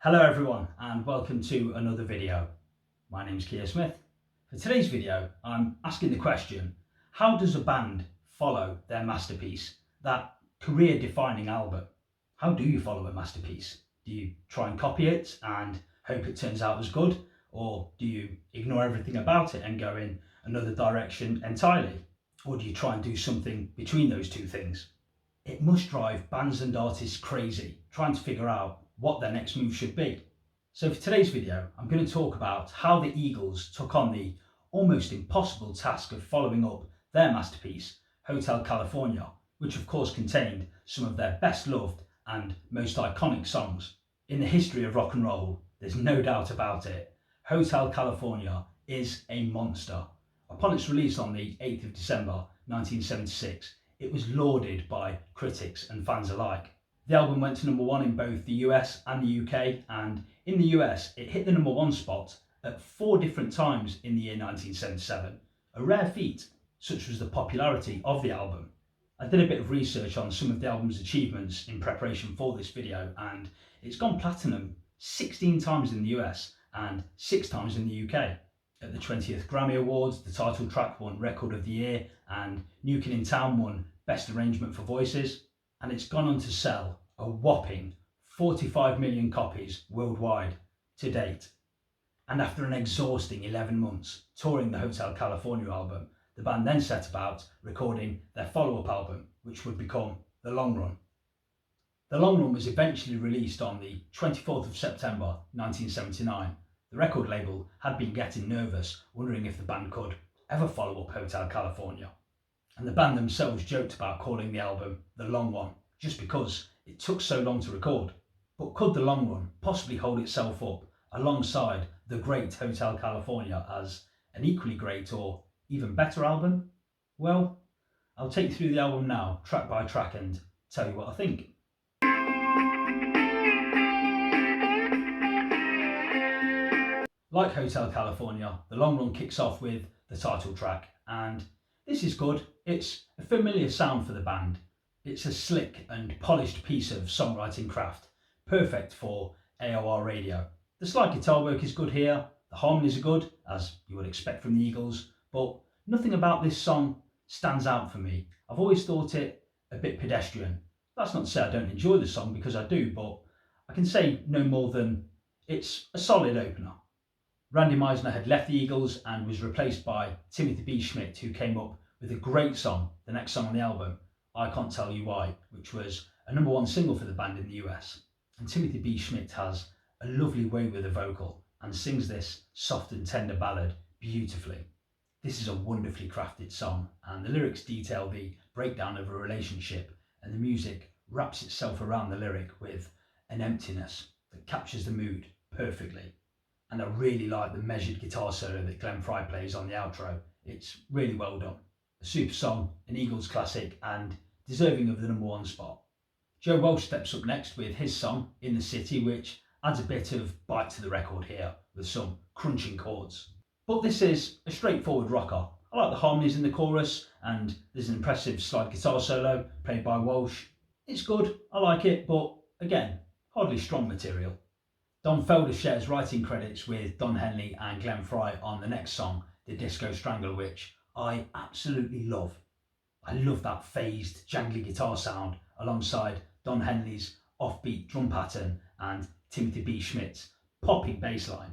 Hello everyone and welcome to another video. My name's Keir Smith. For today's video I'm asking the question, how does a band follow their masterpiece, that career defining album? How do you follow a masterpiece? Do you try and copy it and hope it turns out as good, or do you ignore everything about it and go in another direction entirely? Or do you try and do something between those two things? It must drive bands and artists crazy trying to figure out what their next move should be. So for today's video, I'm going to talk about how the Eagles took on the almost impossible task of following up their masterpiece, Hotel California, which of course contained some of their best loved and most iconic songs. In the history of rock and roll, there's no doubt about it, Hotel California is a monster. Upon its release on the 8th of December 1976, it was lauded by critics and fans alike. The album went to number 1 in both the US and the UK, and in the US it hit the number 1 spot at 4 different times in the year 1977, a rare feat. Such was the popularity of the album. I did a bit of research on some of the album's achievements in preparation for this video, and it's gone platinum 16 times in the US and 6 times in the UK. At the 20th Grammy Awards, the title track won Record of the Year, and New Kid in Town won Best Arrangement for Voices. And it's gone on to sell a whopping 45 million copies worldwide to date. And after an exhausting 11 months touring the Hotel California album, the band then set about recording their follow-up album, which would become The Long Run. The Long Run was eventually released on the 24th of September 1979. The record label had been getting nervous, wondering if the band could ever follow up Hotel California. And the band themselves joked about calling the album The Long One, just because it took so long to record. But could The Long Run possibly hold itself up alongside the great Hotel California as an equally great or even better album? Well, I'll take you through the album now, track by track, and tell you what I think. Like Hotel California, The Long Run kicks off with the title track, and this is good. It's a familiar sound for the band. It's a slick and polished piece of songwriting craft, perfect for AOR radio. The slide guitar work is good here, the harmonies are good, as you would expect from the Eagles, but nothing about this song stands out for me. I've always thought it a bit pedestrian. That's not to say I don't enjoy the song, because I do, but I can say no more than it's a solid opener. Randy Meisner had left the Eagles and was replaced by Timothy B. Schmidt, who came up with a great song, the next song on the album, I Can't Tell You Why, which was a number 1 single for the band in the US. And Timothy B. Schmidt has a lovely way with the vocal and sings this soft and tender ballad beautifully. This is a wonderfully crafted song, and the lyrics detail the breakdown of a relationship, and the music wraps itself around the lyric with an emptiness that captures the mood perfectly. And I really like the measured guitar solo that Glenn Frey plays on the outro. It's really well done. A super song, an Eagles classic, and deserving of the number 1 spot. Joe Walsh steps up next with his song, In the City, which adds a bit of bite to the record here, with some crunching chords. But this is a straightforward rocker. I like the harmonies in the chorus, and there's an impressive slide guitar solo played by Walsh. It's good, I like it, but again, hardly strong material. Don Felder shares writing credits with Don Henley and Glenn Frey on the next song, The Disco Strangler, which I absolutely love. I love that phased, jangly guitar sound alongside Don Henley's offbeat drum pattern and Timothy B. Schmidt's popping bass line.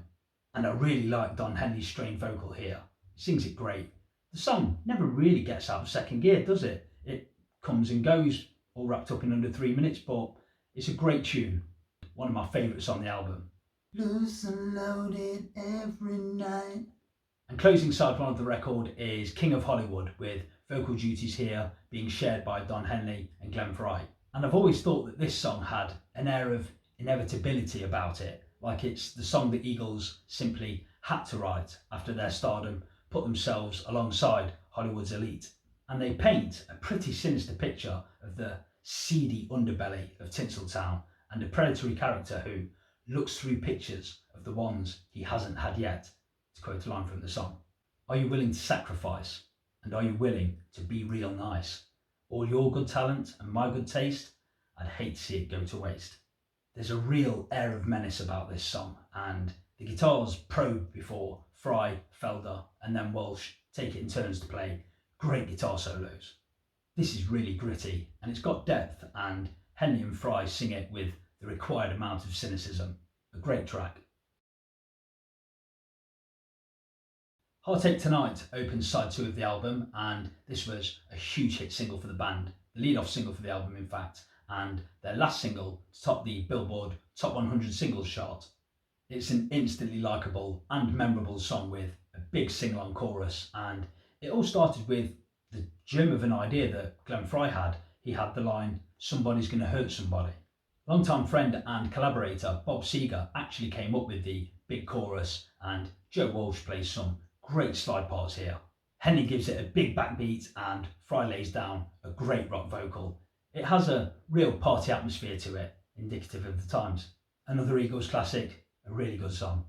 And I really like Don Henley's strained vocal here. He sings it great. The song never really gets out of second gear, does it? It comes and goes, all wrapped up in under 3 minutes, but it's a great tune. One of my favourites on the album. Loose and loaded every night. And closing side 1 of the record is King of Hollywood, with vocal duties here being shared by Don Henley and Glenn Frey. And I've always thought that this song had an air of inevitability about it, like it's the song the Eagles simply had to write after their stardom put themselves alongside Hollywood's elite. And they paint a pretty sinister picture of the seedy underbelly of Tinseltown and a predatory character who looks through pictures of the ones he hasn't had yet, to quote a line from the song. Are you willing to sacrifice? And are you willing to be real nice? All your good talent and my good taste, I'd hate to see it go to waste. There's a real air of menace about this song, and the guitars probe before Fry, Felder and then Walsh take it in turns to play great guitar solos. This is really gritty and it's got depth, and Henley and Fry sing it with the required amount of cynicism. A great track. Heartache Tonight opens side 2 of the album, and this was a huge hit single for the band, the lead-off single for the album in fact, and their last single to top the Billboard Top 100 Singles chart. It's an instantly likeable and memorable song with a big sing-along chorus, and it all started with the germ of an idea that Glenn Fry had. He had the line, "Somebody's gonna hurt somebody." Longtime friend and collaborator Bob Seger actually came up with the big chorus, and Joe Walsh plays some great slide parts here. Henley gives it a big backbeat and Fry lays down a great rock vocal. It has a real party atmosphere to it, indicative of the times. Another Eagles classic, a really good song.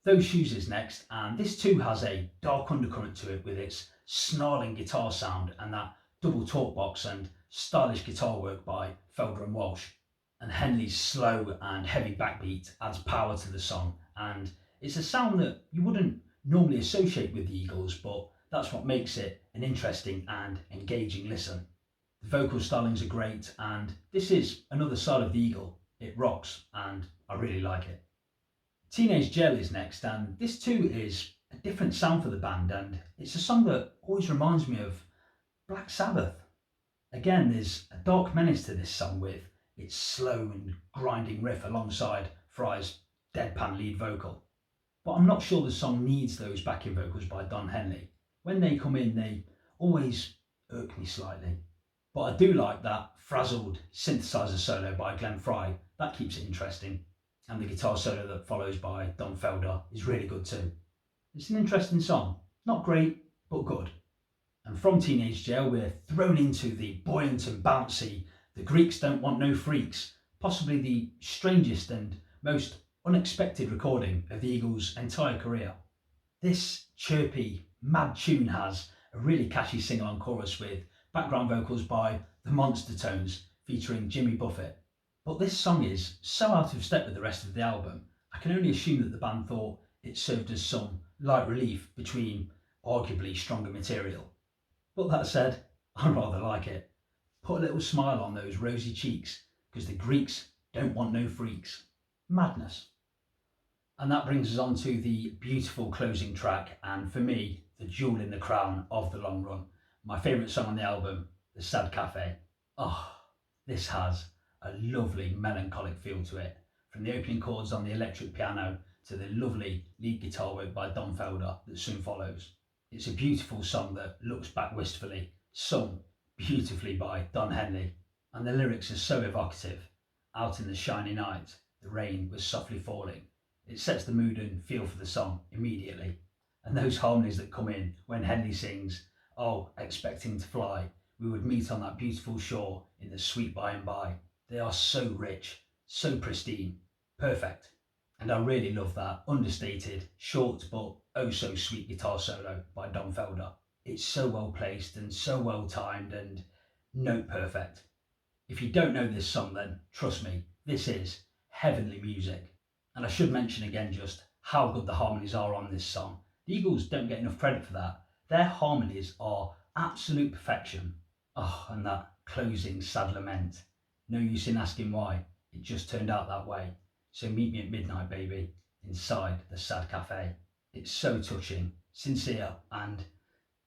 Those Shoes is next, and this too has a dark undercurrent to it with its snarling guitar sound and that double talk box and stylish guitar work by Felder and Walsh. And Henley's slow and heavy backbeat adds power to the song, and it's a sound that you wouldn't normally associate with the Eagles, but that's what makes it an interesting and engaging listen. The vocal stylings are great, and this is another side of the Eagle. It rocks, and I really like it. Teenage Jail is next, and this too is a different sound for the band, and it's a song that always reminds me of Black Sabbath. Again, there's a dark menace to this song with its slow and grinding riff alongside Fry's deadpan lead vocal. But I'm not sure the song needs those backing vocals by Don Henley. When they come in, they always irk me slightly. But I do like that frazzled synthesizer solo by Glenn Fry. That keeps it interesting. And the guitar solo that follows by Don Felder is really good too. It's an interesting song. Not great, but good. And from Teenage Jail, we're thrown into the buoyant and bouncy The Greeks Don't Want No Freaks, possibly the strangest and most unexpected recording of the Eagles' entire career. This chirpy, mad tune has a really catchy sing-along chorus with background vocals by the Monster Tones featuring Jimmy Buffett. But this song is so out of step with the rest of the album, I can only assume that the band thought it served as some light relief between arguably stronger material. But that said, I rather like it. Put a little smile on those rosy cheeks, because the Greeks don't want no freaks. Madness. And that brings us on to the beautiful closing track, and for me, the jewel in the crown of the long run. My favourite song on the album, The Sad Cafe. Oh, this has a lovely melancholic feel to it, from the opening chords on the electric piano to the lovely lead guitar work by Don Felder that soon follows. It's a beautiful song that looks back wistfully, sung beautifully by Don Henley, and the lyrics are so evocative. Out in the shiny night, the rain was softly falling. It sets the mood and feel for the song immediately. And those harmonies that come in when Henley sings, "Oh, expecting to fly, we would meet on that beautiful shore in the sweet by and by." They are so rich, so pristine, perfect. And I really love that understated, short but oh so sweet guitar solo by Don Felder. It's so well placed and so well timed and note perfect. If you don't know this song, then trust me, this is heavenly music. And I should mention again just how good the harmonies are on this song. The Eagles don't get enough credit for that. Their harmonies are absolute perfection. Oh, and that closing sad lament. No use in asking why, it just turned out that way. So meet me at midnight, baby, inside the sad cafe. It's so touching, sincere, and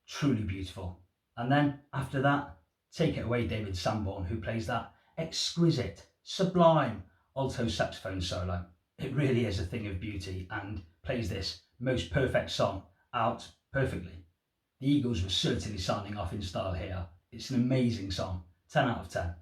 truly beautiful. And then after that, take it away, David Sanborn, who plays that exquisite, sublime alto saxophone solo. It really is a thing of beauty and plays this most perfect song out perfectly. The Eagles were certainly signing off in style here. It's an amazing song, 10 out of 10.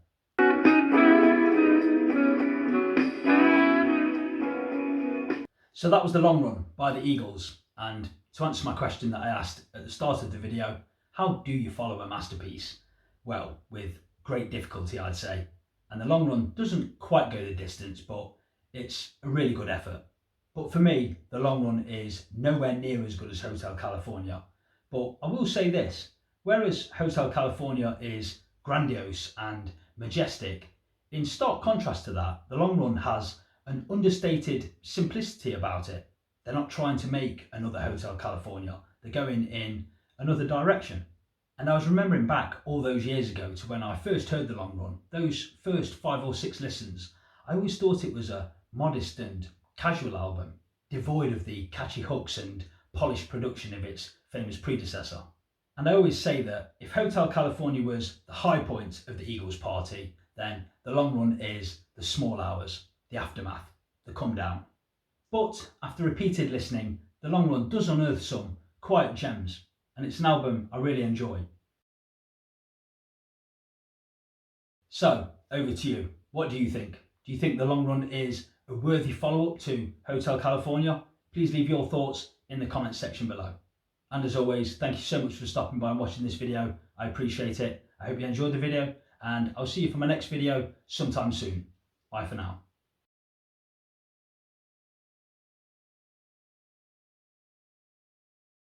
So that was The Long Run by the Eagles, and to answer my question that I asked at the start of the video, how do you follow a masterpiece? Well, with great difficulty, I'd say. And The Long Run doesn't quite go the distance, but it's a really good effort. But for me, The Long Run is nowhere near as good as Hotel California. But I will say this, whereas Hotel California is grandiose and majestic, In stark contrast to that, The Long Run has an understated simplicity about it. They're not trying to make another Hotel California, they're going in another direction. And I was remembering back all those years ago to when I first heard The Long Run, those first 5 or 6 listens, I always thought it was a modest and casual album, devoid of the catchy hooks and polished production of its famous predecessor. And I always say that if Hotel California was the high point of the Eagles' party, then The Long Run is the small hours, the aftermath, the come down. But after repeated listening, The Long Run does unearth some quiet gems, and it's an album I really enjoy. So, over to you. What do you think? Do you think The Long Run is a worthy follow-up to Hotel California? Please leave your thoughts in the comments section below. And as always, thank you so much for stopping by and watching this video. I appreciate it. I hope you enjoyed the video, and I'll see you for my next video sometime soon. Bye for now.